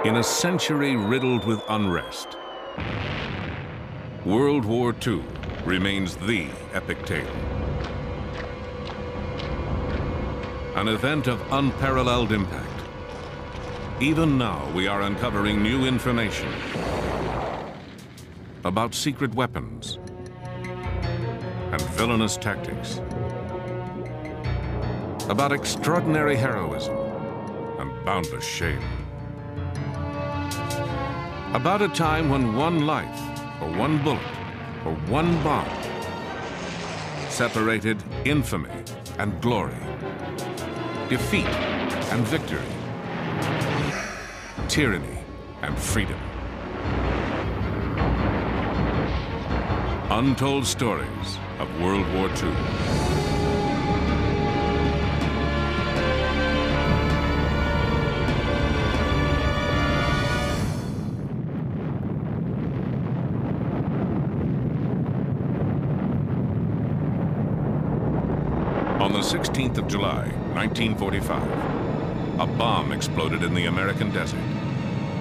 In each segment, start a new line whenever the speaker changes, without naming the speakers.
In a century riddled with unrest, World War II remains the epic tale. An event of unparalleled impact. Even now, we are uncovering new information about secret weapons and villainous tactics, about extraordinary heroism and boundless shame, about a time when one life, or one bullet, or one bomb separated infamy and glory, defeat and victory, tyranny and freedom. Untold stories of World War II. On the 16th of July, 1945, a bomb exploded in the American desert.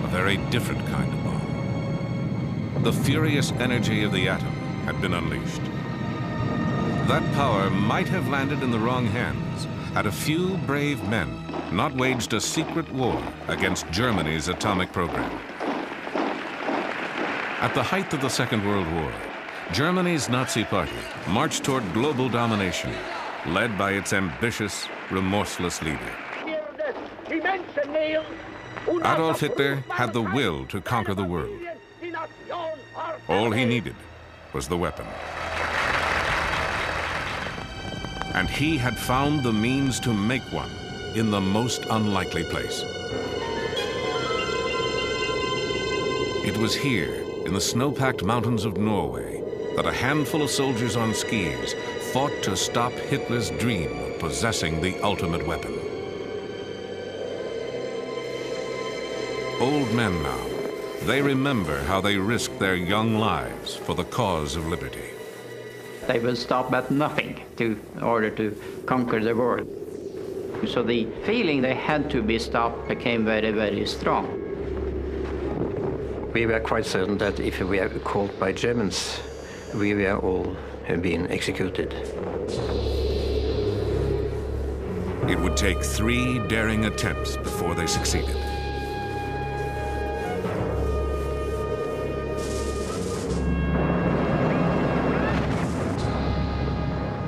A very different kind of bomb. The furious energy of the atom had been unleashed. That power might have landed in the wrong hands had a few brave men not waged a secret war against Germany's atomic program. At the height of the Second World War, Germany's Nazi Party marched toward global domination, led by its ambitious, remorseless leader. Adolf Hitler had the will to conquer the world. All he needed was the weapon. And he had found the means to make one in the most unlikely place. It was here, in the snow-packed mountains of Norway, that a handful of soldiers on skis fought to stop Hitler's dream of possessing the ultimate weapon. Old men now, they remember how they risked their young lives for the cause of liberty.
They will stop at nothing in order to conquer the world. So the feeling they had to be stopped became very, very strong.
We were quite certain that if we were caught by Germans, we were all being executed.
It would take 3 daring attempts before they succeeded.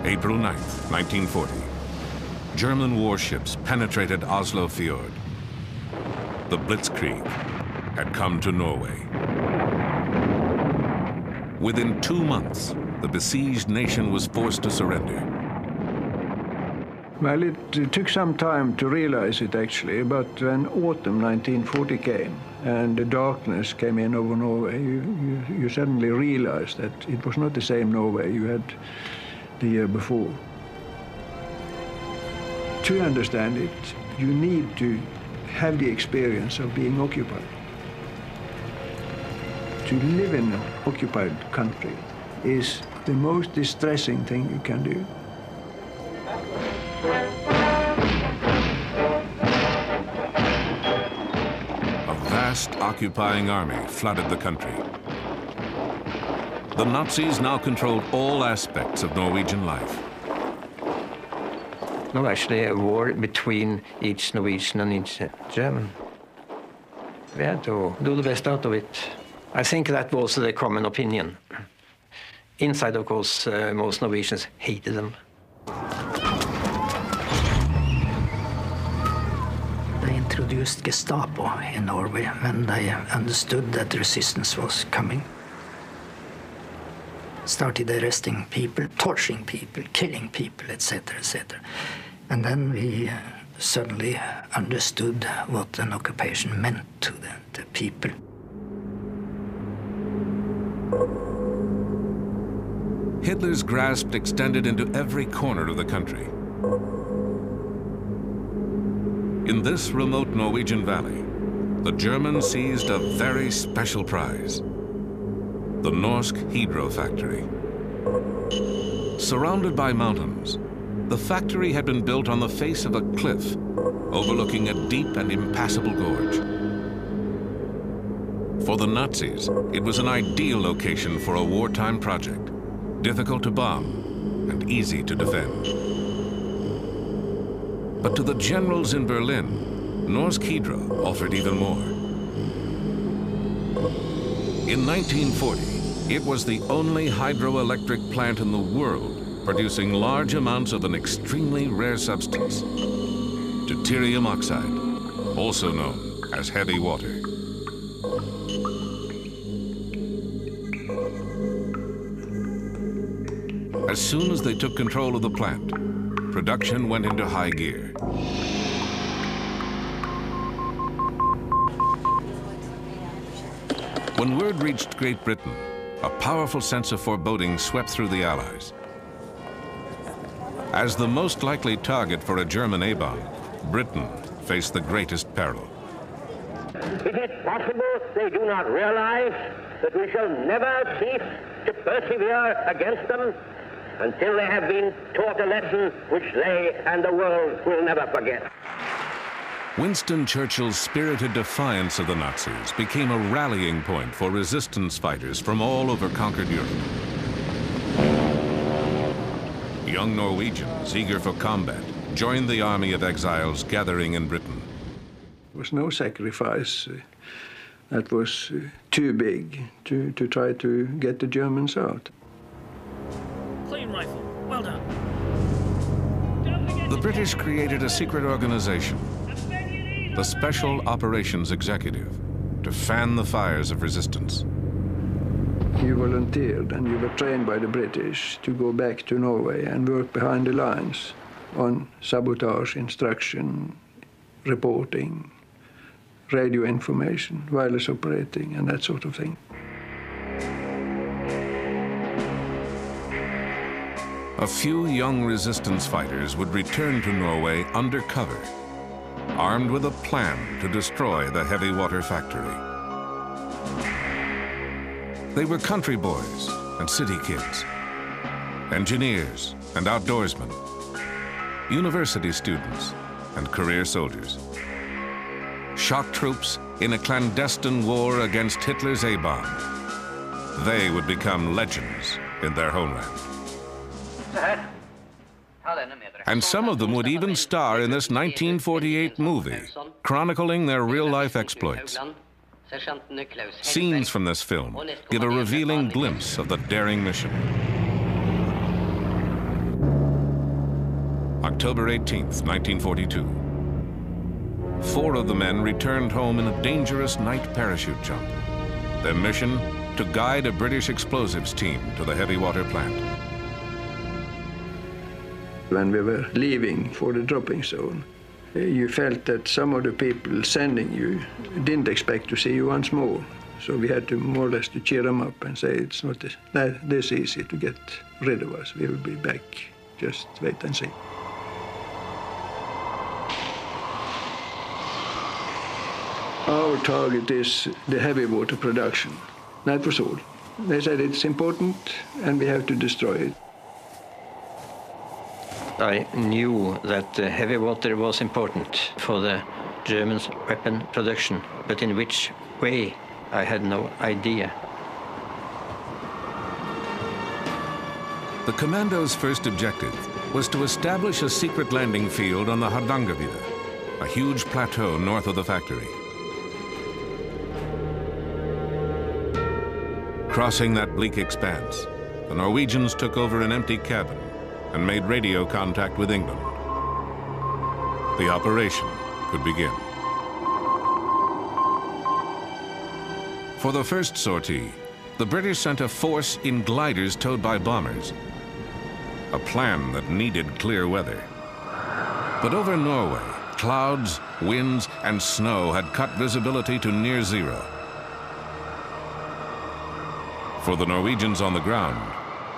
April 9th, 1940. German warships penetrated Oslo Fjord. The Blitzkrieg had come to Norway. Within 2 months, the besieged nation was forced to surrender.
Well, it took some time to realize it, actually, but when autumn 1940 came and the darkness came in over Norway, you suddenly realized that it was not the same Norway you had the year before. To understand it, you need to have the experience of being occupied. To live in an occupied country is the most distressing thing you can do.
A vast occupying army flooded the country. The Nazis now controlled all aspects of Norwegian life.
No, actually a war between each Norwegian and each German. We had to do the best out of it. I think that was the common opinion. Inside, of course, most Norwegians hated them.
They introduced Gestapo in Norway when they understood that the resistance was coming. Started arresting people, torturing people, killing people, etc., etc. And then we suddenly understood what an occupation meant to the people.
Hitler's grasp extended into every corner of the country. In this remote Norwegian valley, the Germans seized a very special prize: the Norsk Hydro factory. Surrounded by mountains, the factory had been built on the face of a cliff overlooking a deep and impassable gorge. For the Nazis, it was an ideal location for a wartime project, difficult to bomb and easy to defend. But to the generals in Berlin, Norsk Hydro offered even more. In 1940, it was the only hydroelectric plant in the world producing large amounts of an extremely rare substance, deuterium oxide, also known as heavy water. As soon as they took control of the plant, production went into high gear. When word reached Great Britain, a powerful sense of foreboding swept through the Allies. As the most likely target for a German A-bomb, Britain faced the greatest peril.
Is it possible they do not realize that we shall never cease to persevere against them until they have been taught a lesson which they and the world will never forget?
Winston Churchill's spirited defiance of the Nazis became a rallying point for resistance fighters from all over conquered Europe. Young Norwegians, eager for combat, joined the army of exiles gathering in Britain.
There was no sacrifice that was too big to try to get the Germans out.
Clean rifle. Well done.
The British created a secret organization, the Special Operations Executive, to fan the fires of resistance.
You volunteered and you were trained by the British to go back to Norway and work behind the lines on sabotage, instruction, reporting, radio information, wireless operating, and that sort of thing.
A few young resistance fighters would return to Norway undercover, armed with a plan to destroy the heavy water factory. They were country boys and city kids, engineers and outdoorsmen, university students and career soldiers. Shock troops in a clandestine war against Hitler's A-bomb. They would become legends in their homeland. And some of them would even star in this 1948 movie, chronicling their real-life exploits. Scenes from this film give a revealing glimpse of the daring mission. October 18th, 1942. 4 of the men returned home in a dangerous night parachute jump. Their mission, to guide a British explosives team to the heavy water plant.
When we were leaving for the dropping zone, you felt that some of the people sending you didn't expect to see you once more. So we had to more or less to cheer them up and say it's not this easy to get rid of us. We will be back. Just wait and see. Our target is the heavy water production. That was all. They said it's important and we have to destroy it.
I knew that heavy water was important for the Germans' weapon production, but in which way, I had no idea.
The commando's first objective was to establish a secret landing field on the Hardangervidda, a huge plateau north of the factory. Crossing that bleak expanse, the Norwegians took over an empty cabin and made radio contact with England. The operation could begin. For the first sortie, the British sent a force in gliders towed by bombers, a plan that needed clear weather. But over Norway, clouds, winds, and snow had cut visibility to near zero. For the Norwegians on the ground,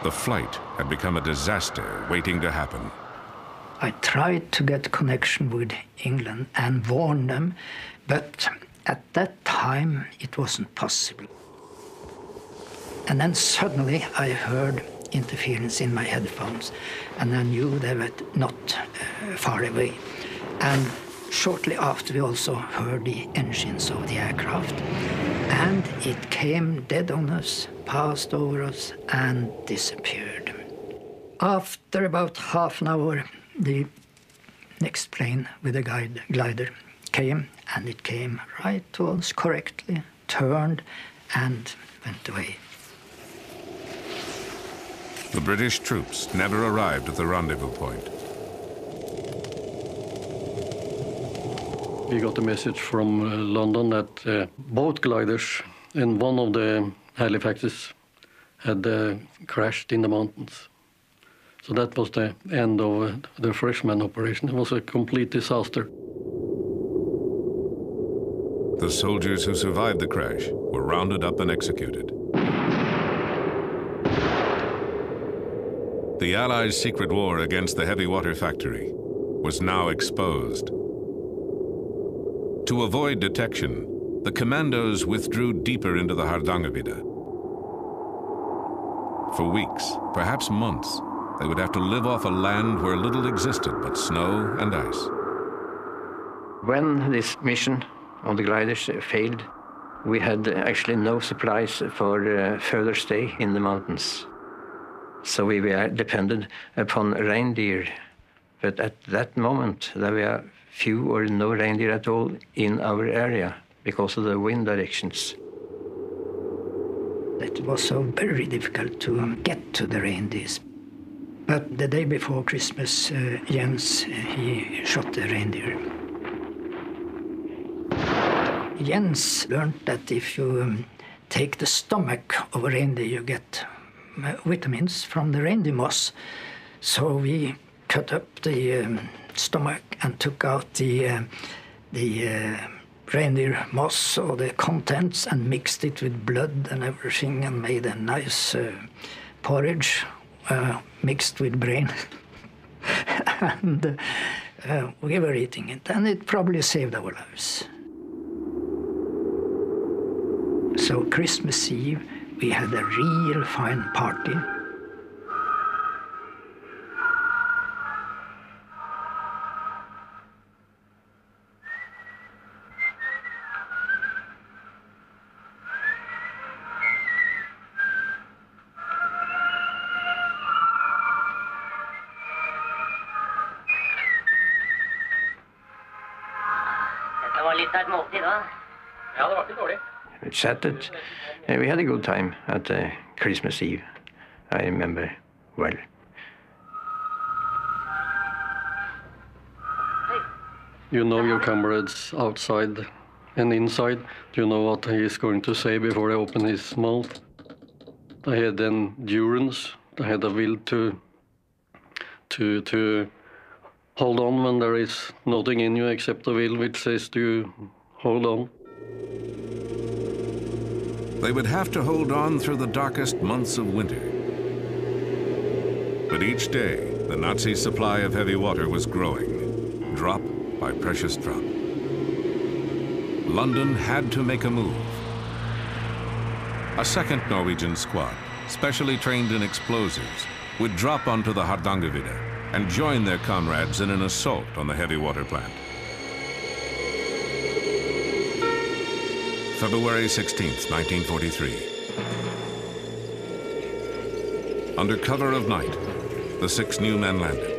the flight had become a disaster waiting to happen.
I tried to get connection with England and warn them, but at that time it wasn't possible. And then suddenly I heard interference in my headphones, and I knew they were not far away. And shortly after we also heard the engines of the aircraft. And it came dead on us, passed over us, and disappeared. After about half an hour, the next plane with a glider came, and it came right to us correctly, turned, and went away.
The British troops never arrived at the rendezvous point.
We got a message from London that both gliders and one of the Halifaxes had crashed in the mountains. So that was the end of the freshman operation. It was a complete disaster.
The soldiers who survived the crash were rounded up and executed. The Allies' secret war against the heavy water factory was now exposed. To avoid detection, the commandos withdrew deeper into the Hardangervidda. For weeks, perhaps months, they would have to live off a land where little existed but snow and ice.
When this mission on the gliders failed, we had actually no supplies for further stay in the mountains. So we were dependent upon reindeer. But at that moment, there were few or no reindeer at all in our area because of the wind directions.
It was so very difficult to get to the reindeers. But the day before Christmas, Jens, he shot the reindeer. Jens learned that if you take the stomach of a reindeer, you get vitamins from the reindeer moss. So we cut up the stomach and took out the reindeer moss or the contents and mixed it with blood and everything and made a nice porridge mixed with brain. And we were eating it, and it probably saved our lives. So Christmas Eve, we had a real fine party.
Det var litt av et måltid da. Ja, det var ikke dårlig.
We chatted. We had a good time at Christmas Eve, I remember well.
You know your comrades outside and inside. You know what he is going to say before he opens his mouth. They had endurance. They had a will to hold on when there is nothing in you except the will which says to hold on.
They would have to hold on through the darkest months of winter. But each day, the Nazi supply of heavy water was growing, drop by precious drop. London had to make a move. A second Norwegian squad, specially trained in explosives, would drop onto the Hardangervidda and join their comrades in an assault on the heavy water plant. February 16th, 1943. Under cover of night, the 6 new men landed.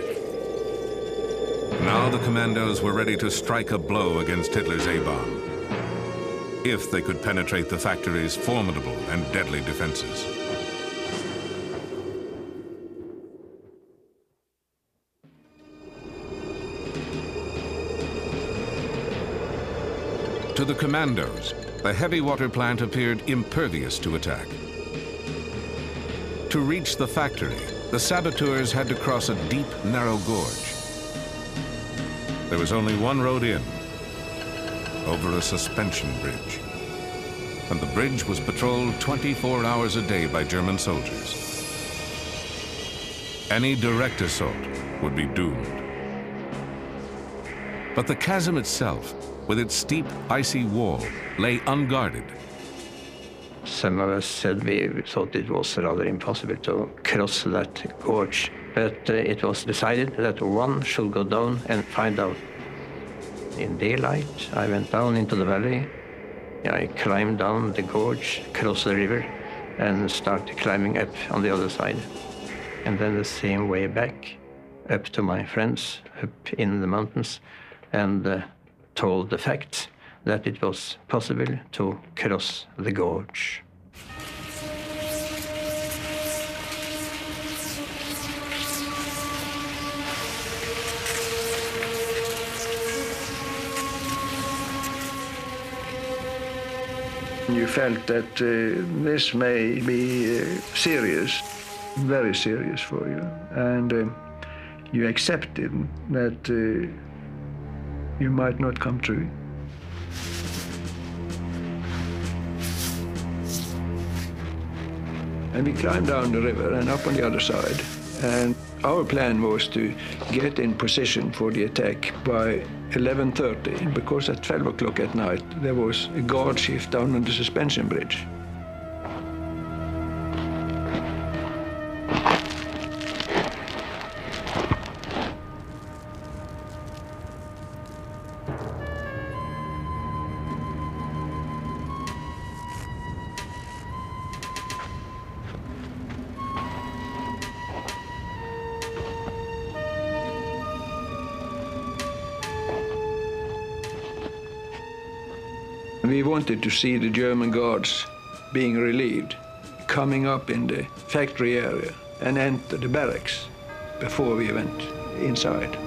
Now the commandos were ready to strike a blow against Hitler's A-bomb, if they could penetrate the factory's formidable and deadly defenses. To the commandos, the heavy water plant appeared impervious to attack. To reach the factory, the saboteurs had to cross a deep, narrow gorge. There was only one road in, over a suspension bridge. And the bridge was patrolled 24 hours a day by German soldiers. Any direct assault would be doomed. But the chasm itself, with its steep, icy wall, lay unguarded.
Some of us said we thought it was rather impossible to cross that gorge, but it was decided that one should go down and find out. In daylight, I went down into the valley, I climbed down the gorge, crossed the river, and started climbing up on the other side. And then the same way back, up to my friends up in the mountains, and told the facts that it was possible to cross the gorge.
You felt that this may be serious, very serious for you, and you accepted that you might not come through. And we climbed down the river and up on the other side, and our plan was to get in position for the attack by 11:30, because at 12 o'clock at night there was a guard shift down on the suspension bridge. We wanted to see the German guards being relieved, coming up in the factory area and enter the barracks before we went inside.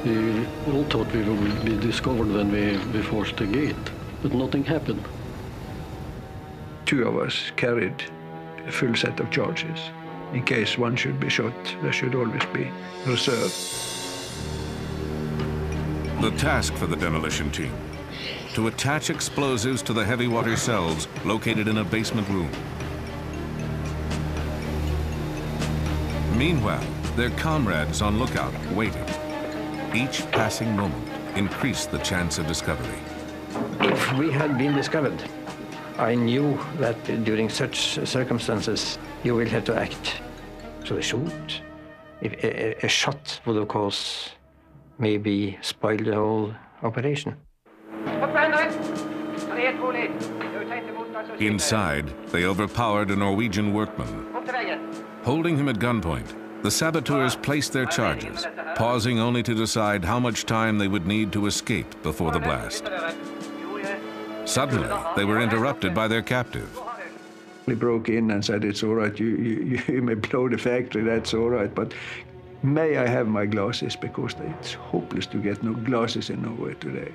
We all thought we would be discovered when we forced the gate, but nothing happened.
2 of us carried a full set of charges. In case one should be shot, there should always be reserve.
The task for the demolition team: to attach explosives to the heavy water cells located in a basement room. Meanwhile, their comrades on lookout waited. Each passing moment increased the chance of discovery.
If we had been discovered, I knew that during such circumstances, you will have to act. So they shoot. If a shot would, of course, maybe spoil the whole operation.
Inside, they overpowered a Norwegian workman. Holding him at gunpoint, the saboteurs placed their charges, pausing only to decide how much time they would need to escape before the blast. Suddenly, they were interrupted by their captive.
He broke in and said, "It's all right, you may blow the factory, that's all right, but may I have my glasses, because it's hopeless to get no glasses in Norway today."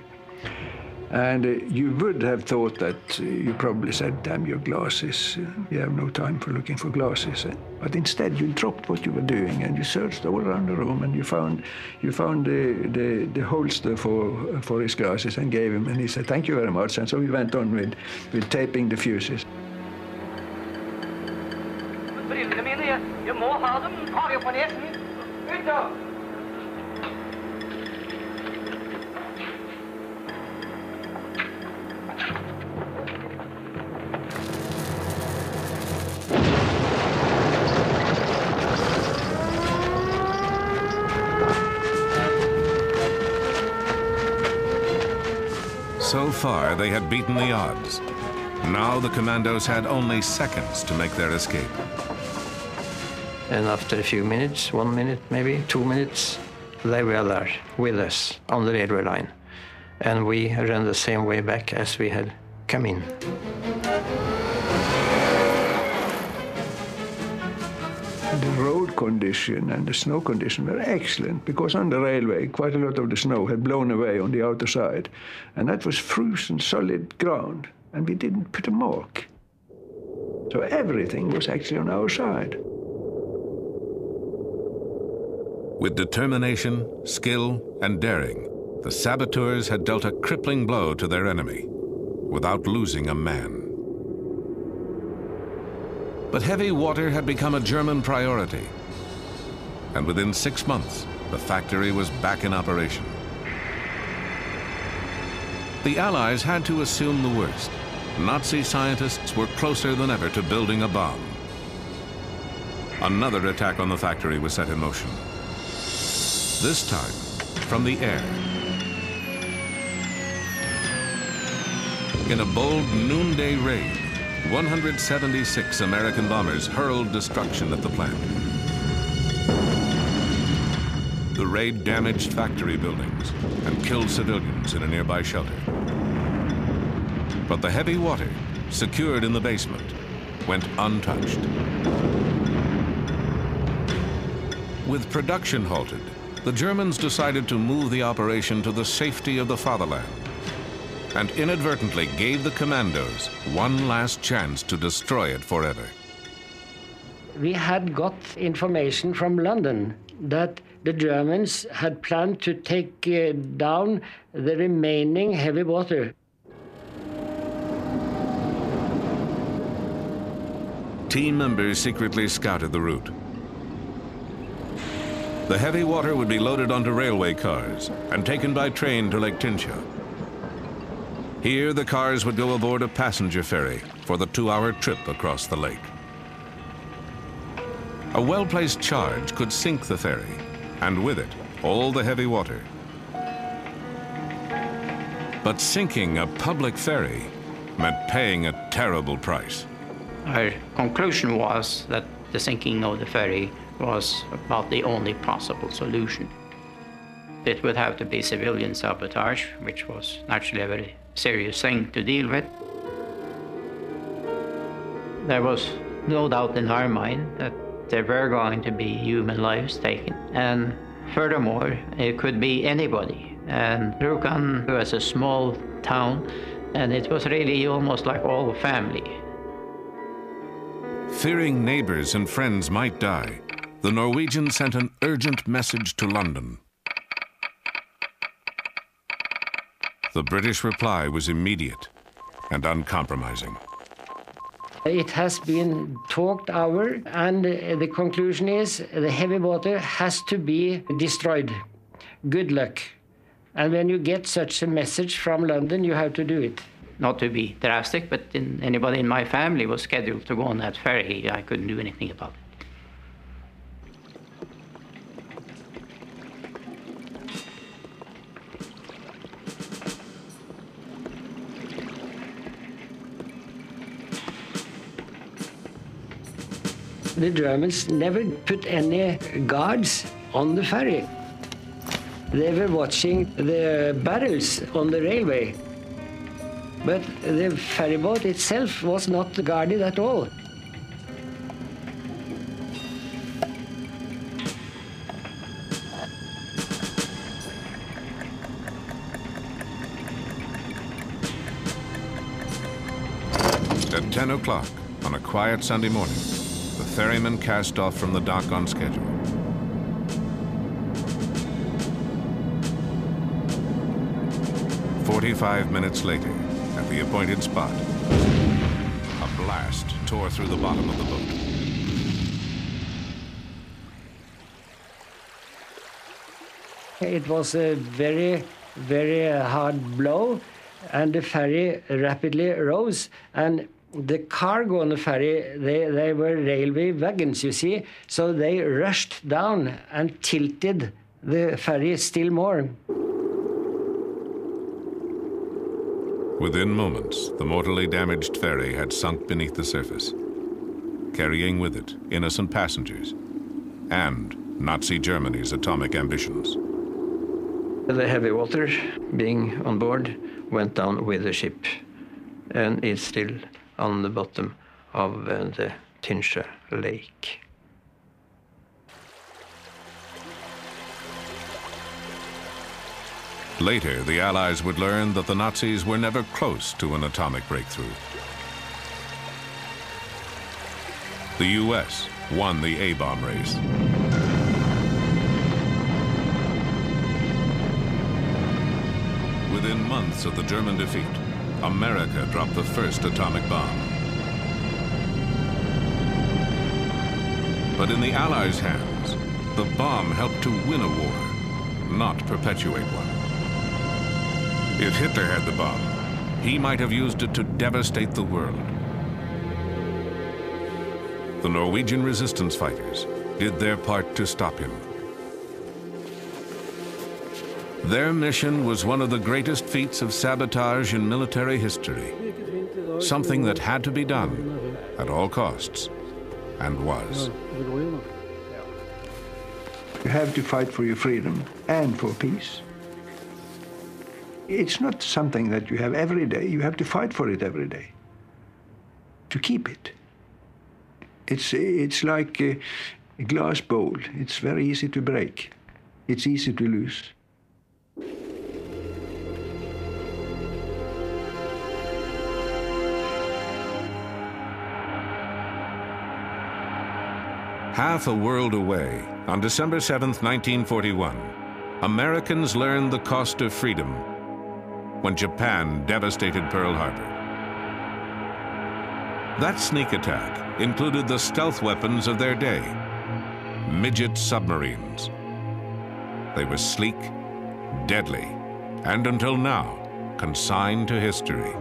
And you would have thought that you probably said, "Damn your glasses, you have no time for looking for glasses." But instead you dropped what you were doing and you searched all around the room, and you found the holster for his glasses and gave him, and he said, "Thank you very much." And so we went on with taping the fuses.
So far, they had beaten the odds. Now the commandos had only seconds to make their escape.
And after a few minutes, 1 minute, maybe 2 minutes, they were there with us on the railway line. And we ran the same way back as we had come in.
The road condition and the snow condition were excellent, because on the railway quite a lot of the snow had blown away on the outer side, and that was frozen solid ground, and we didn't put a mark. So everything was actually on our side.
With determination, skill, and daring, the saboteurs had dealt a crippling blow to their enemy without losing a man. But heavy water had become a German priority, and within 6 months, the factory was back in operation. The Allies had to assume the worst. Nazi scientists were closer than ever to building a bomb. Another attack on the factory was set in motion. this time from the air. In a bold noonday raid, 176 American bombers hurled destruction at the plant. The raid damaged factory buildings and killed civilians in a nearby shelter. But the heavy water, secured in the basement, went untouched. With production halted, the Germans decided to move the operation to the safety of the fatherland, and inadvertently gave the commandos one last chance to destroy it forever.
We had got information from London that the Germans had planned to take down the remaining heavy water.
Team members secretly scouted the route. The heavy water would be loaded onto railway cars and taken by train to Lake Tincha. Here, the cars would go aboard a passenger ferry for the 2-hour trip across the lake. A well-placed charge could sink the ferry, and with it, all the heavy water. But sinking a public ferry meant paying a terrible price.
Our conclusion was that the sinking of the ferry was about the only possible solution. It would have to be civilian sabotage, which was naturally a very serious thing to deal with. There was no doubt in our mind that there were going to be human lives taken. And furthermore, it could be anybody. And Rjukan was a small town, and it was really almost like all family.
Fearing neighbors and friends might die, the Norwegians sent an urgent message to London. The British reply was immediate and uncompromising.
It has been talked over, and the conclusion is the heavy water has to be destroyed. Good luck. And when you get such a message from London, you have to do it.
Not to be drastic, but anybody in my family was scheduled to go on that ferry. I couldn't do anything about it.
The Germans never put any guards on the ferry. They were watching the barrels on the railway. But the ferryboat itself was not guarded at all.
At 10 o'clock on a quiet Sunday morning, the ferryman cast off from the dock on schedule. "45 minutes later, at the appointed spot, a blast tore through the bottom of the boat.
It was a very, very hard blow, and the ferry rapidly rose. And the cargo on the ferry, they were railway wagons, you see, so they rushed down and tilted the ferry still more.
Within moments, the mortally damaged ferry had sunk beneath the surface, carrying with it innocent passengers and Nazi Germany's atomic ambitions.
The heavy water being on board went down with the ship and is still on the bottom of the Tincha Lake.
Later, the Allies would learn that the Nazis were never close to an atomic breakthrough. The U.S. won the A-bomb race. Within months of the German defeat, America dropped the first atomic bomb. But in the Allies' hands, the bomb helped to win a war, not perpetuate one. If Hitler had the bomb, he might have used it to devastate the world. The Norwegian resistance fighters did their part to stop him. Their mission was one of the greatest feats of sabotage in military history, something that had to be done at all costs, and was.
You have to fight for your freedom and for peace. It's not something that you have every day. You have to fight for it every day to keep it. It's like a glass bowl. It's very easy to break. It's easy to lose.
Half a world away, on December 7th, 1941, Americans learned the cost of freedom when Japan devastated Pearl Harbor. That sneak attack included the stealth weapons of their day, midget submarines. They were sleek, deadly, and until now, consigned to history.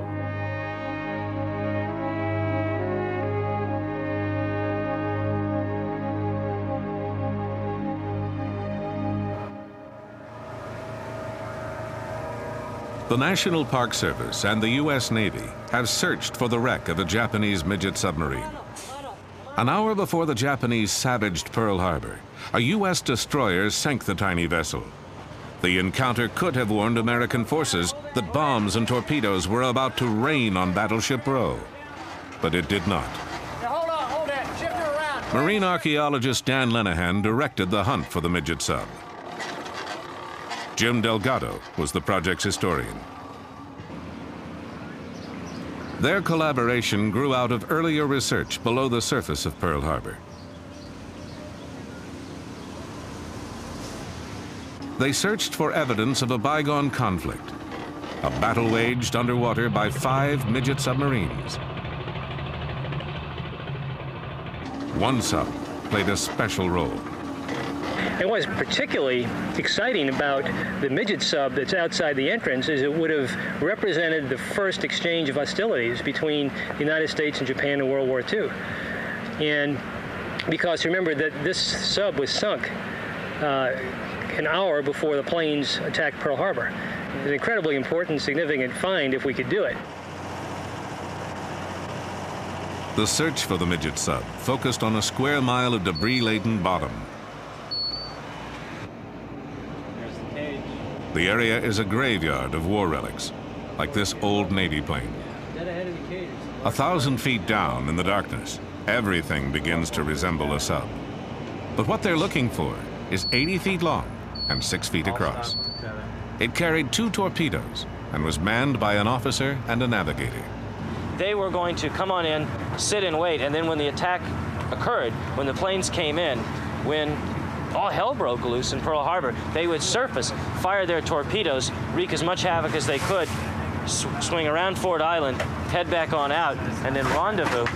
The National Park Service and the U.S. Navy have searched for the wreck of a Japanese midget submarine. An hour before the Japanese savaged Pearl Harbor, a U.S. destroyer sank the tiny vessel. The encounter could have warned American forces that bombs and torpedoes were about to rain on Battleship Row, but it did not.
Now hold that. Shift her around.
Marine archaeologist Dan Lenehan directed the hunt for the midget sub. Jim Delgado was the project's historian. Their collaboration grew out of earlier research below the surface of Pearl Harbor. They searched for evidence of a bygone conflict, a battle waged underwater by 5 midget submarines. One sub played a special role.
And what's particularly exciting about the midget sub that's outside the entrance is it would have represented the first exchange of hostilities between the United States and Japan in World War II. And because remember that this sub was sunk an hour before the planes attacked Pearl Harbor. It's an incredibly important, significant find if we could do it.
The search for the midget sub focused on a square mile of debris-laden bottom. The area is a graveyard of war relics, like this old Navy plane. 1,000 feet down in the darkness, everything begins to resemble a sub. But what they're looking for is 80 feet long and 6 feet across. It carried 2 torpedoes and was manned by an officer and a navigator.
They were going to come on in, sit and wait, and then when the attack occurred, when the planes came in, when all hell broke loose in Pearl Harbor, they would surface, fire their torpedoes, wreak as much havoc as they could, swing around Ford Island, head back on out, and then rendezvous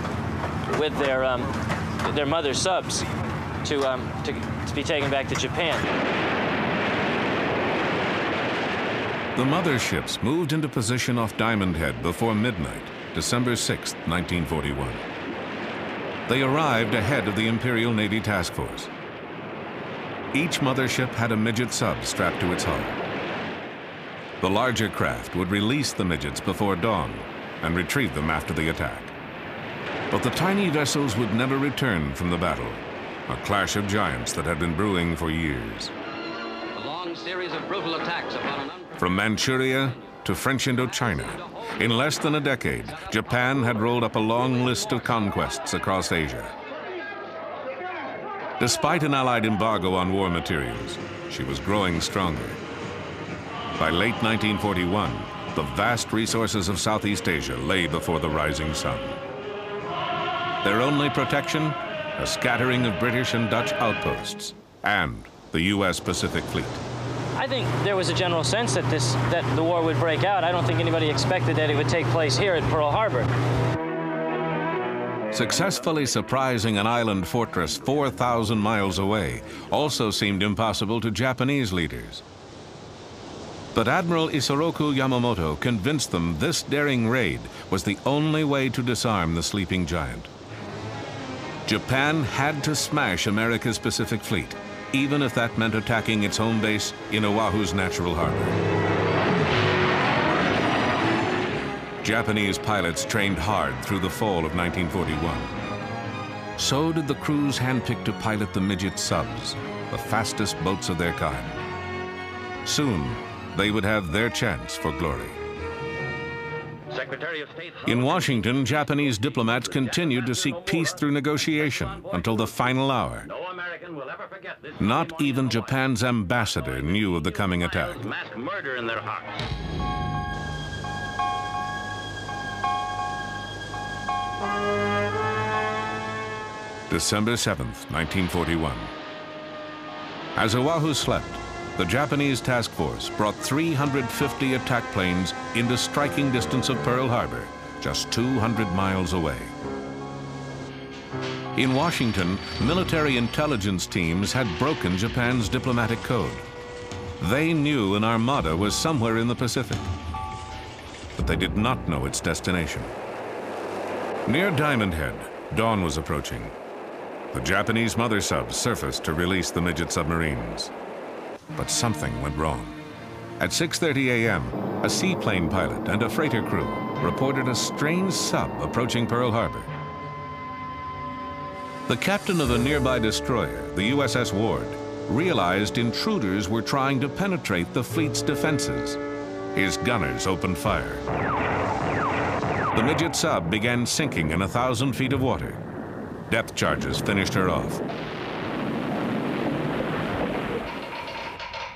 with their mother subs to be taken back to Japan.
The mother ships moved into position off Diamond Head before midnight, December 6, 1941. They arrived ahead of the Imperial Navy Task Force. Each mothership had a midget sub strapped to its hull. The larger craft would release the midgets before dawn and retrieve them after the attack. But the tiny vessels would never return from the battle, a clash of giants that had been brewing for years.
A long series of brutal attacks upon
From Manchuria to French Indochina, in less than a decade, Japan had rolled up a long list of conquests across Asia. Despite an Allied embargo on war materials, she was growing stronger. By late 1941, the vast resources of Southeast Asia lay before the rising sun. Their only protection, a scattering of British and Dutch outposts, and the U.S. Pacific Fleet.
I think there was a general sense that the war would break out. I don't think anybody expected that it would take place here at Pearl Harbor.
Successfully surprising an island fortress 4,000 miles away also seemed impossible to Japanese leaders. But Admiral Isoroku Yamamoto convinced them this daring raid was the only way to disarm the sleeping giant. Japan had to smash America's Pacific Fleet even if that meant attacking its home base in Oahu's natural harbor. Japanese pilots trained hard through the fall of 1941. So did the crews handpicked to pilot the midget subs, the fastest boats of their kind. Soon, they would have their chance for glory.
Secretary of State
In Washington, Japanese diplomats continued to seek peace through negotiation until the final hour.
No American will ever forget this.
Not even Japan's ambassador knew of the coming attack.
Mass murder in their hearts.
December 7th, 1941. As Oahu slept, the Japanese task force brought 350 attack planes into striking distance of Pearl Harbor, just 200 miles away. In Washington, military intelligence teams had broken Japan's diplomatic code. They knew an armada was somewhere in the Pacific, but they did not know its destination. Near Diamond Head, dawn was approaching. The Japanese mother subs surfaced to release the midget submarines. But something went wrong. At 6:30 a.m., a seaplane pilot and a freighter crew reported a strange sub approaching Pearl Harbor. The captain of a nearby destroyer, the USS Ward, realized intruders were trying to penetrate the fleet's defenses. His gunners opened fire. The midget sub began sinking in 1,000 feet of water. Depth charges finished her off.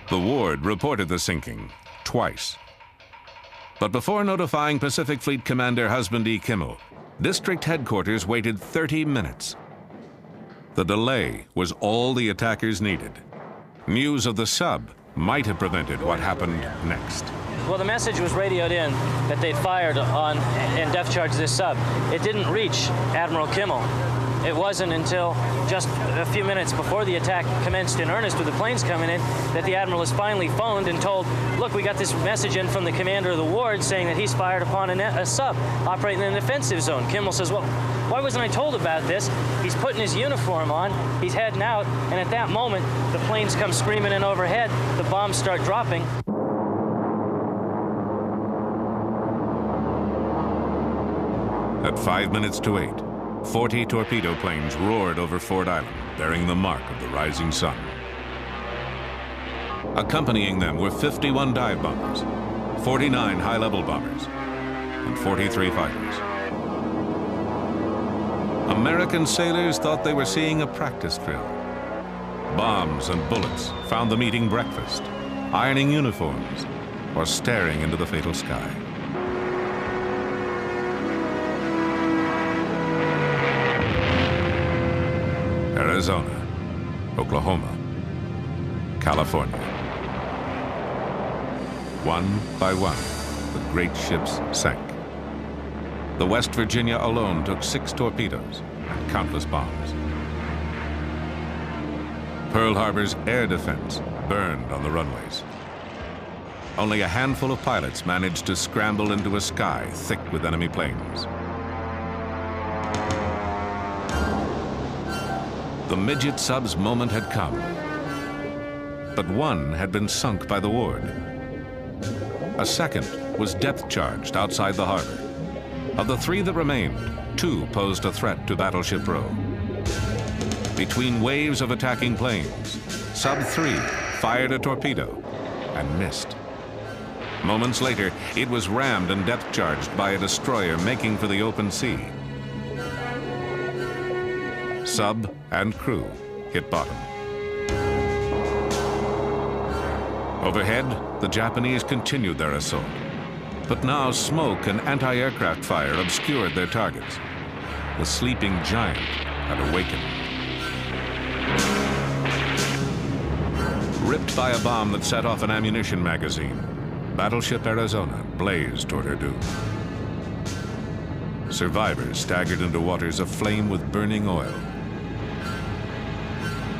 The Ward reported the sinking twice. But before notifying Pacific Fleet Commander Husband E. Kimmel, District Headquarters waited 30 minutes. The delay was all the attackers needed. News of the sub might have prevented what happened next.
Well, the message was radioed in that they'd fired on and depth charged this sub. It didn't reach Admiral Kimmel. It wasn't until just a few minutes before the attack commenced in earnest with the planes coming in that the Admiral was finally phoned and told, look, we got this message in from the commander of the Ward saying that he's fired upon a sub operating in an offensive zone. Kimmel says, well, why wasn't I told about this? He's putting his uniform on, he's heading out, and at that moment, the planes come screaming in overhead, the bombs start dropping.
At 5 minutes to 8, 40 torpedo planes roared over Ford Island, bearing the mark of the rising sun. Accompanying them were 51 dive bombers, 49 high-level bombers, and 43 fighters. American sailors thought they were seeing a practice drill. Bombs and bullets found them eating breakfast, ironing uniforms, or staring into the fatal sky. Arizona, Oklahoma, California. One by one, the great ships sank. The West Virginia alone took 6 torpedoes and countless bombs. Pearl Harbor's air defense burned on the runways. Only a handful of pilots managed to scramble into a sky thick with enemy planes. The midget sub's moment had come, but one had been sunk by the Ward. A second was depth-charged outside the harbor. Of the 3 that remained, 2 posed a threat to Battleship Row. Between waves of attacking planes, Sub 3 fired a torpedo and missed. Moments later, it was rammed and depth-charged by a destroyer making for the open sea. Sub and crew hit bottom. Overhead, the Japanese continued their assault. But now smoke and anti-aircraft fire obscured their targets. The sleeping giant had awakened. Ripped by a bomb that set off an ammunition magazine, Battleship Arizona blazed toward her doom. Survivors staggered into waters aflame with burning oil.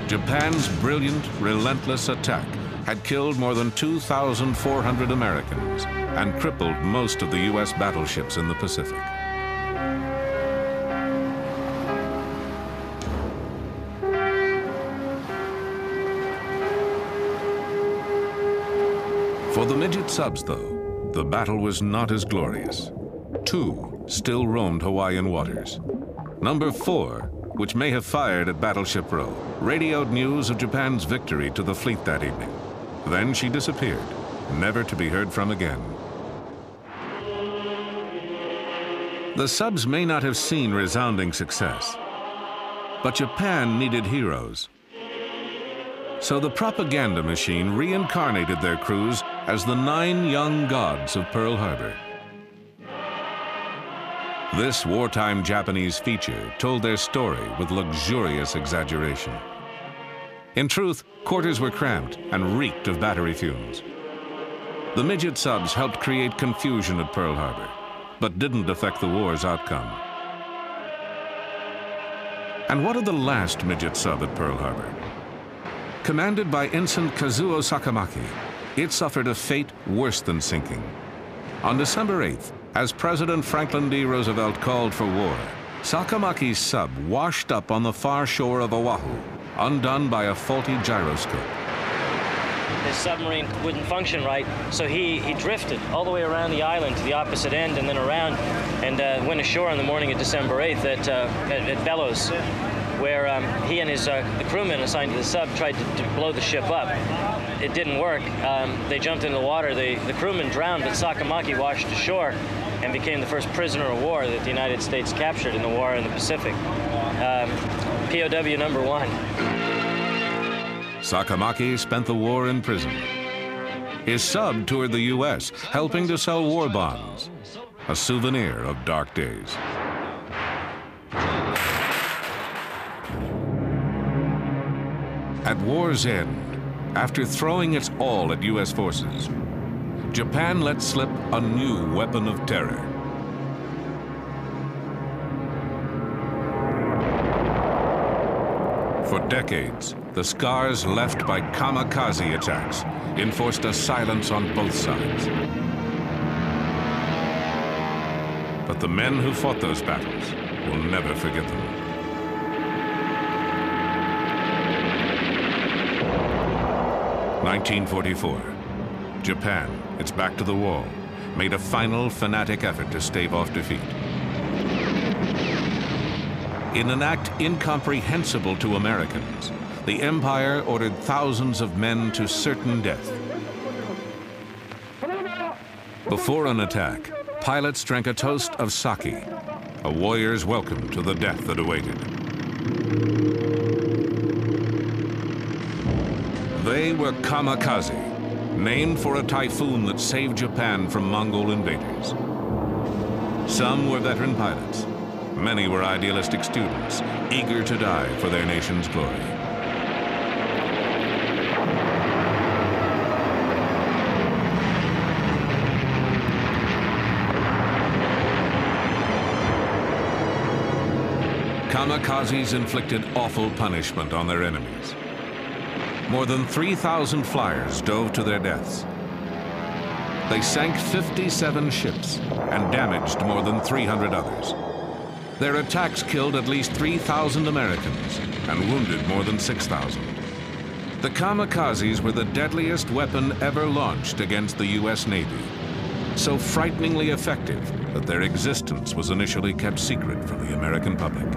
Japan's brilliant, relentless attack had killed more than 2,400 Americans and crippled most of the U.S. battleships in the Pacific. For the midget subs, though, the battle was not as glorious. 2 still roamed Hawaiian waters. Number 4, which may have fired at Battleship Row, radioed news of Japan's victory to the fleet that evening. Then she disappeared, never to be heard from again. The subs may not have seen resounding success, but Japan needed heroes. So the propaganda machine reincarnated their crews as the 9 young gods of Pearl Harbor. This wartime Japanese feature told their story with luxurious exaggeration. In truth, quarters were cramped and reeked of battery fumes. The midget subs helped create confusion at Pearl Harbor, but didn't affect the war's outcome. And what of the last midget sub at Pearl Harbor? Commanded by Ensign Kazuo Sakamaki, it suffered a fate worse than sinking. On December 8th, as President Franklin D. Roosevelt called for war, Sakamaki's sub washed up on the far shore of Oahu, undone by a faulty gyroscope.
His submarine wouldn't function right, so he drifted all the way around the island to the opposite end and then around, and went ashore on the morning of December 8th at Bellows, where he and the crewmen assigned to the sub tried to blow the ship up. It didn't work. They jumped into the water. The crewmen drowned, but Sakamaki washed ashore and became the first prisoner of war that the United States captured in the war in the Pacific. POW number 1.
Sakamaki spent the war in prison. His sub toured the U.S., helping to sell war bonds, a souvenir of dark days. At war's end, after throwing its all at U.S. forces, Japan let slip a new weapon of terror. For decades, the scars left by kamikaze attacks enforced a silence on both sides. But the men who fought those battles will never forget them. (1944). Japan, its back to the wall, made a final fanatic effort to stave off defeat. In an act incomprehensible to Americans, the Empire ordered thousands of men to certain death. Before an attack, pilots drank a toast of sake, a warrior's welcome to the death that awaited. They were kamikaze, named for a typhoon that saved Japan from Mongol invaders. Some were veteran pilots. Many were idealistic students, eager to die for their nation's glory. Kamikazes inflicted awful punishment on their enemies. More than 3,000 flyers dove to their deaths. They sank 57 ships and damaged more than 300 others. Their attacks killed at least 3,000 Americans and wounded more than 6,000. The kamikazes were the deadliest weapon ever launched against the U.S. Navy, so frighteningly effective that their existence was initially kept secret from the American public.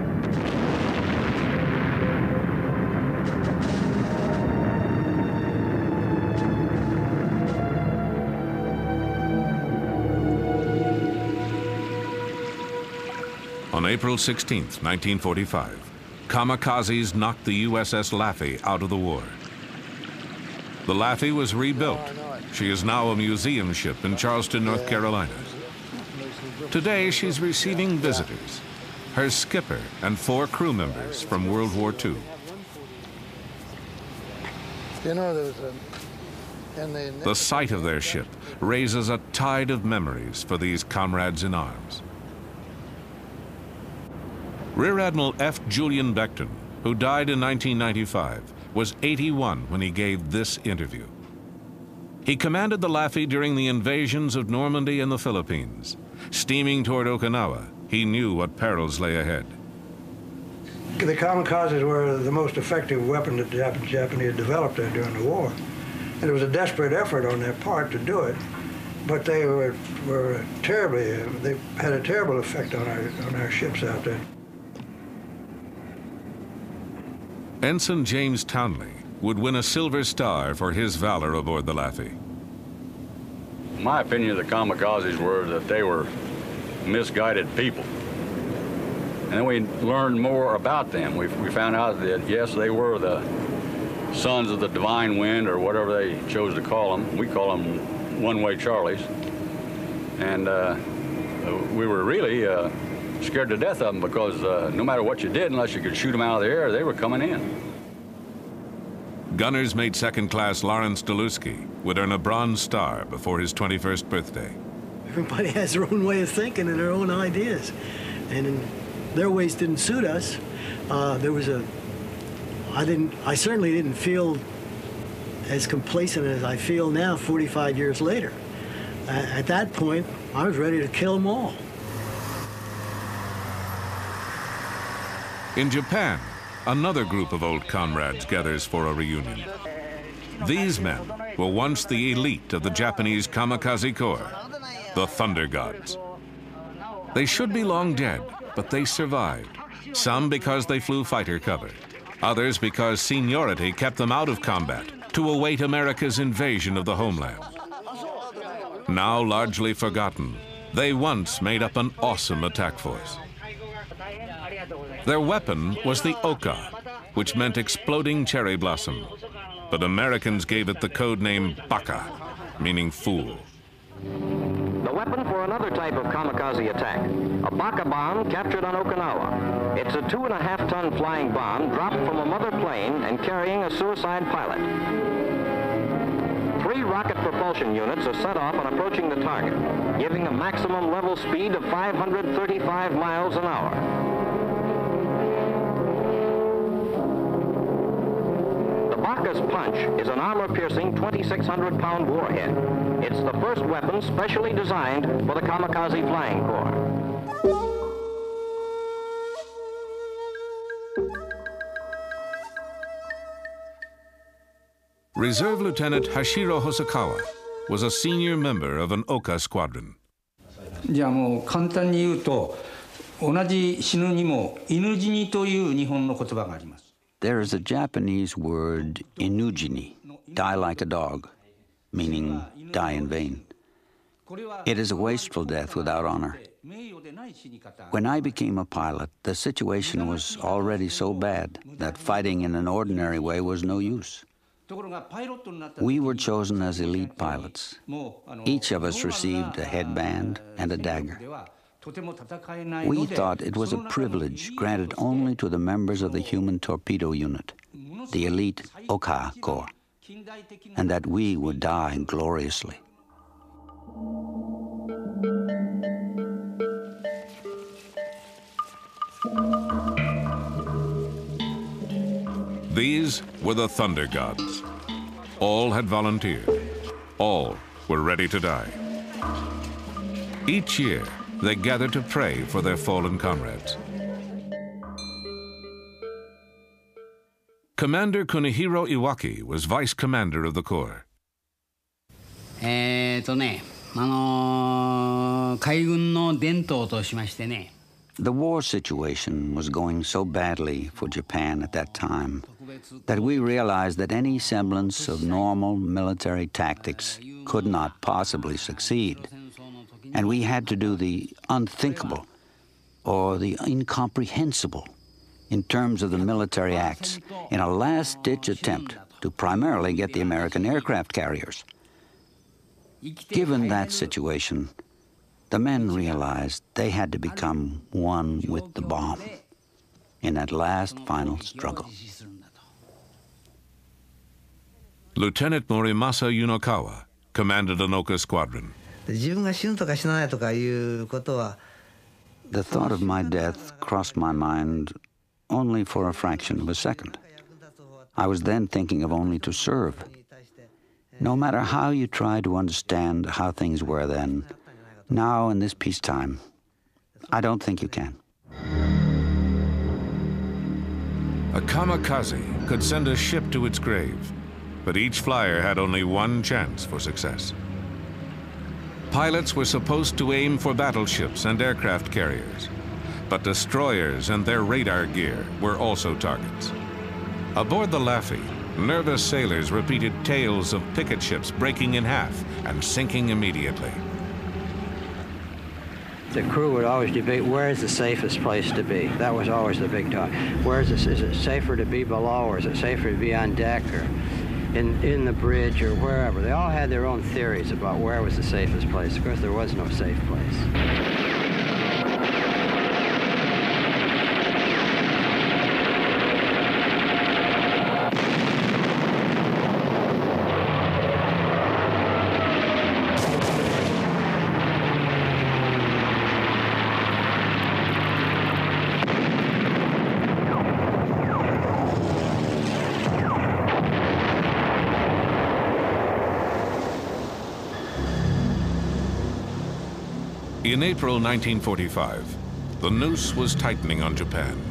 On April 16, 1945, kamikazes knocked the USS Laffey out of the war. The Laffey was rebuilt. She is now a museum ship in Charleston, North Carolina. Today, she's receiving visitors, her skipper and 4 crew members from World War II.
You know, there was
The sight of their ship raises a tide of memories for these comrades in arms. Rear Admiral F. Julian Beckton, who died in 1995, was 81 when he gave this interview. He commanded the Laffey during the invasions of Normandy and the Philippines. Steaming toward Okinawa, he knew what perils lay ahead.
The kamikazes were the most effective weapon that the Japanese developed during the war. And it was a desperate effort on their part to do it, but they were terribly, they had a terrible effect on our ships out there.
Ensign James Townley would win a Silver Star for his valor aboard the Laffey.
My opinion of the kamikazes were that they were misguided people. And then we learned more about them. We found out that, yes, they were the sons of the divine wind, or whatever they chose to call them. We call them one-way Charlies. And we were really scared to death of them, because no matter what you did, unless you could shoot them out of the air, they were coming in.
Gunners Mate Second Class Lawrence Delusky would earn a Bronze Star before his 21st birthday.
Everybody has their own way of thinking and their own ideas, and their ways didn't suit us. I certainly didn't feel as complacent as I feel now 45 years later. At that point, I was ready to kill them all.
In Japan, another group of old comrades gathers for a reunion. These men were once the elite of the Japanese kamikaze corps, the Thunder Gods. They should be long dead, but they survived. Some because they flew fighter cover, others because seniority kept them out of combat to await America's invasion of the homeland. Now largely forgotten, they once made up an awesome attack force. Their weapon was the Oka, which meant exploding cherry blossom. But Americans gave it the code name Baka, meaning fool.
The weapon for another type of kamikaze attack, a Baka bomb captured on Okinawa. It's a 2.5-ton flying bomb dropped from a mother plane and carrying a suicide pilot. 3 rocket propulsion units are set off on approaching the target, giving a maximum level speed of 535 miles an hour. Baka's punch is an armor-piercing 2,600-pound warhead. It's the first weapon specially designed for the kamikaze flying corps.
Reserve Lieutenant Hashiro Hosokawa was a senior member of an Oka squadron.
じゃあもう簡単に言うと、同じ死ぬにも犬死にという日本の言葉があります。
There is a Japanese word, inujini, die like a dog, meaning die in vain. It is a wasteful death without honor. When I became a pilot, the situation was already so bad that fighting in an ordinary way was no use. We were chosen as elite pilots. Each of us received a headband and a dagger. We thought it was a privilege granted only to the members of the human torpedo unit, the elite Oka Corps, and that we would die gloriously.
These were the Thunder Gods. All had volunteered. All were ready to die. Each year, they gathered to pray for their fallen comrades. Commander Kunihiro Iwaki was vice commander of the Corps.
海軍の伝統としましてね。
The war situation was going so badly for Japan at that time that we realized that any semblance of normal military tactics could not possibly succeed. And we had to do the unthinkable or the incomprehensible in terms of the military acts in a last-ditch attempt to primarily get the American aircraft carriers. Given that situation, the men realized they had to become one with the bomb in that last final struggle.
Lieutenant Morimasa Yunokawa commanded an Oka squadron.
The thought of my death crossed my mind only for a fraction of a second. I was then thinking of only to serve. No matter how you try to understand how things were then, now in this peacetime, I don't think you can.
A kamikaze could send a ship to its grave, but each flyer had only one chance for success. Pilots were supposed to aim for battleships and aircraft carriers, but destroyers and their radar gear were also targets. Aboard the Laffey, nervous sailors repeated tales of picket ships breaking in half and sinking immediately.
The crew would always debate where is the safest place to be. That was always the big talk. Is it safer to be below, or is it safer to be on deck, or in the bridge, or wherever? They all had their own theories about where was the safest place. Of course, there was no safe place.
In April 1945, the noose was tightening on Japan.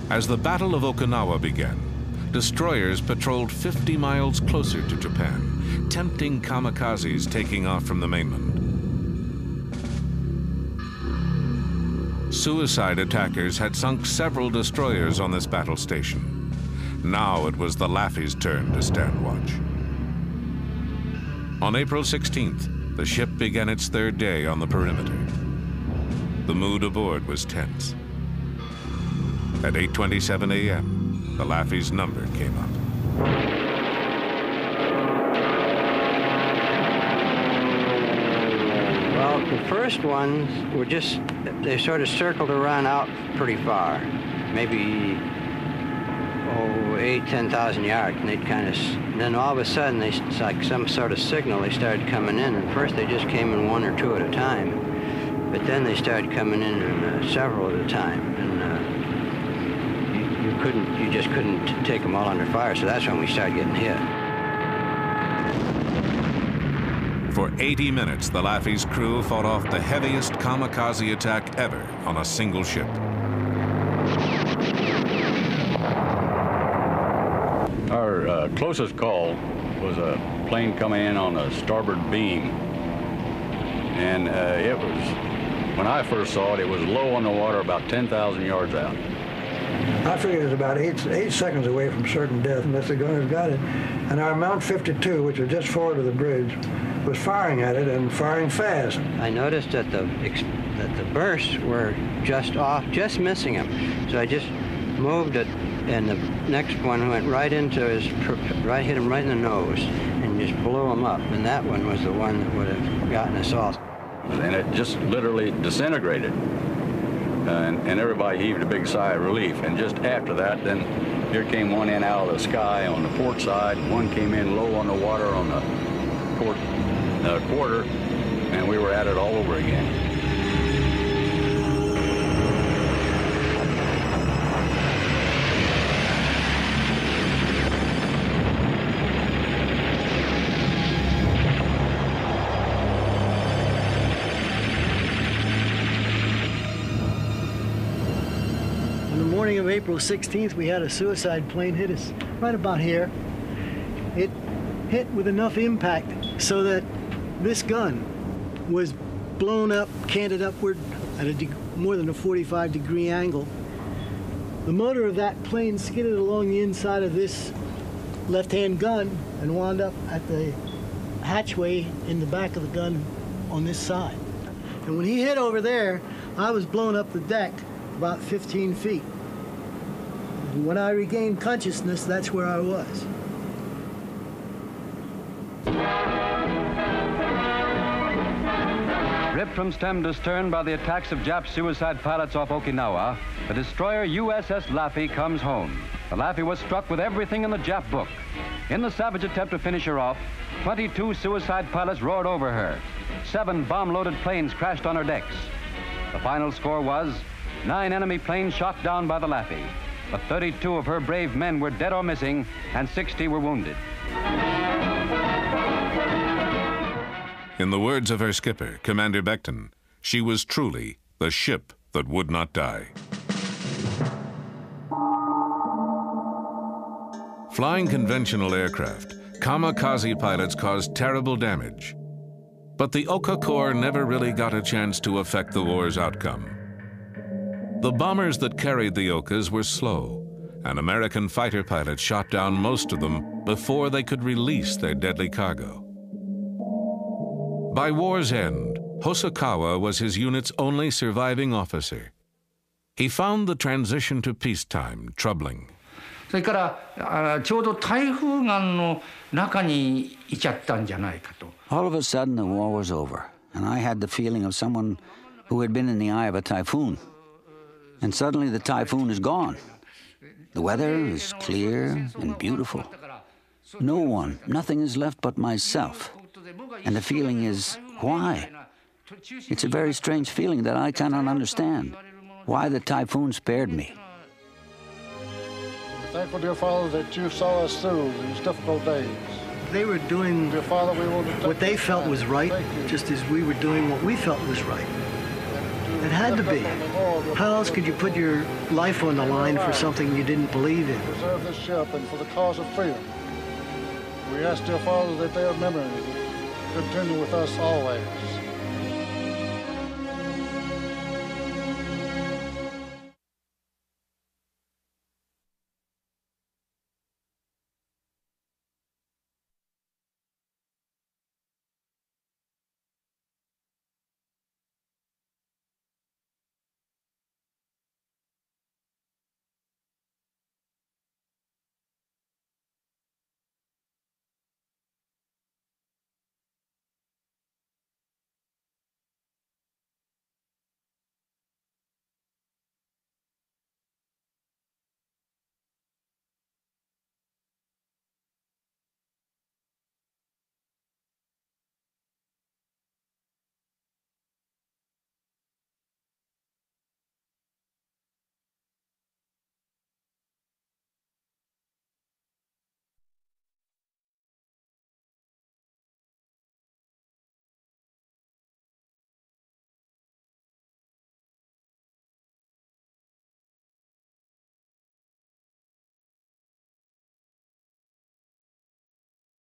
As the Battle of Okinawa began, destroyers patrolled 50 miles closer to Japan, tempting kamikazes taking off from the mainland. Suicide attackers had sunk several destroyers on this battle station. Now it was the Laffey's turn to stand watch. On April 16th, the ship began its third day on the perimeter. The mood aboard was tense. At 8:27 a.m., the Laffey's number came up.
Well, the first ones were they sort of circled around out pretty far, maybe 10,000 yards, and they'd kind of, then all of a sudden, it's like some sort of signal, they started coming in, and first they just came in one or two at a time, but then they started coming in several at a time, and you just couldn't take them all under fire, so that's when we started getting hit.
For 80 minutes, the Laffey's crew fought off the heaviest kamikaze attack ever on a single ship.
Our closest call was a plane coming in on the starboard beam. And it was, when I first saw it, it was low on the water, about 10,000 yards out.
I figured it was about eight seconds away from certain death unless the gunners got it. And our Mount 52, which was just forward of the bridge, was firing at it and firing fast.
I noticed that the bursts were just off, just missing him. So I just moved it, and the next one went right into hit him right in the nose, and just blew him up. And that one was the one that would have gotten us all.
And it just literally disintegrated. And everybody heaved a big sigh of relief. And just after that, then here came one in out of the sky on the port side, and one came in low on the water on the port quarter, and we were at it all over again.
Of April 16th, we had a suicide plane hit us right about here. It hit with enough impact so that this gun was blown up, canted upward at more than a 45-degree angle. The motor of that plane skidded along the inside of this left-hand gun and wound up at the hatchway in the back of the gun on this side. And when he hit over there, I was blown up the deck about 15 feet. When I regained consciousness, that's where I was.
Ripped from stem to stern by the attacks of Jap suicide pilots off Okinawa, the destroyer USS Laffey comes home. The Laffey was struck with everything in the Jap book. In the savage attempt to finish her off, 22 suicide pilots roared over her. 7 bomb-loaded planes crashed on her decks. The final score was 9 enemy planes shot down by the Laffey. But 32 of her brave men were dead or missing, and 60 were wounded.
In the words of her skipper, Commander Beckton, she was truly the ship that would not die. Flying conventional aircraft, kamikaze pilots caused terrible damage. But the Oka Corps never really got a chance to affect the war's outcome. The bombers that carried the Okas were slow, and American fighter pilots shot down most of them before they could release their deadly cargo. By war's end, Hosokawa was his unit's only surviving officer. He found the transition to peacetime troubling.
それからちょうど台風眼の中にいちゃったんじゃないかと。
All of a sudden, the war was over, and I had the feeling of someone who had been in the eye of a typhoon. And suddenly the typhoon is gone. The weather is clear and beautiful. No one, nothing is left but myself. And the feeling is, why? It's a very strange feeling that I cannot understand. Why the typhoon spared me.
We're thankful, dear Father, that you saw us through these difficult days.
They were doing
Dear Father, we want to
what they felt was right, just as we were doing what we felt was right. It had to be. How else could you put your life on the line for something you didn't believe in?
preserve this ship and for the cause of freedom. We ask, dear Father, that their memory continue with us always.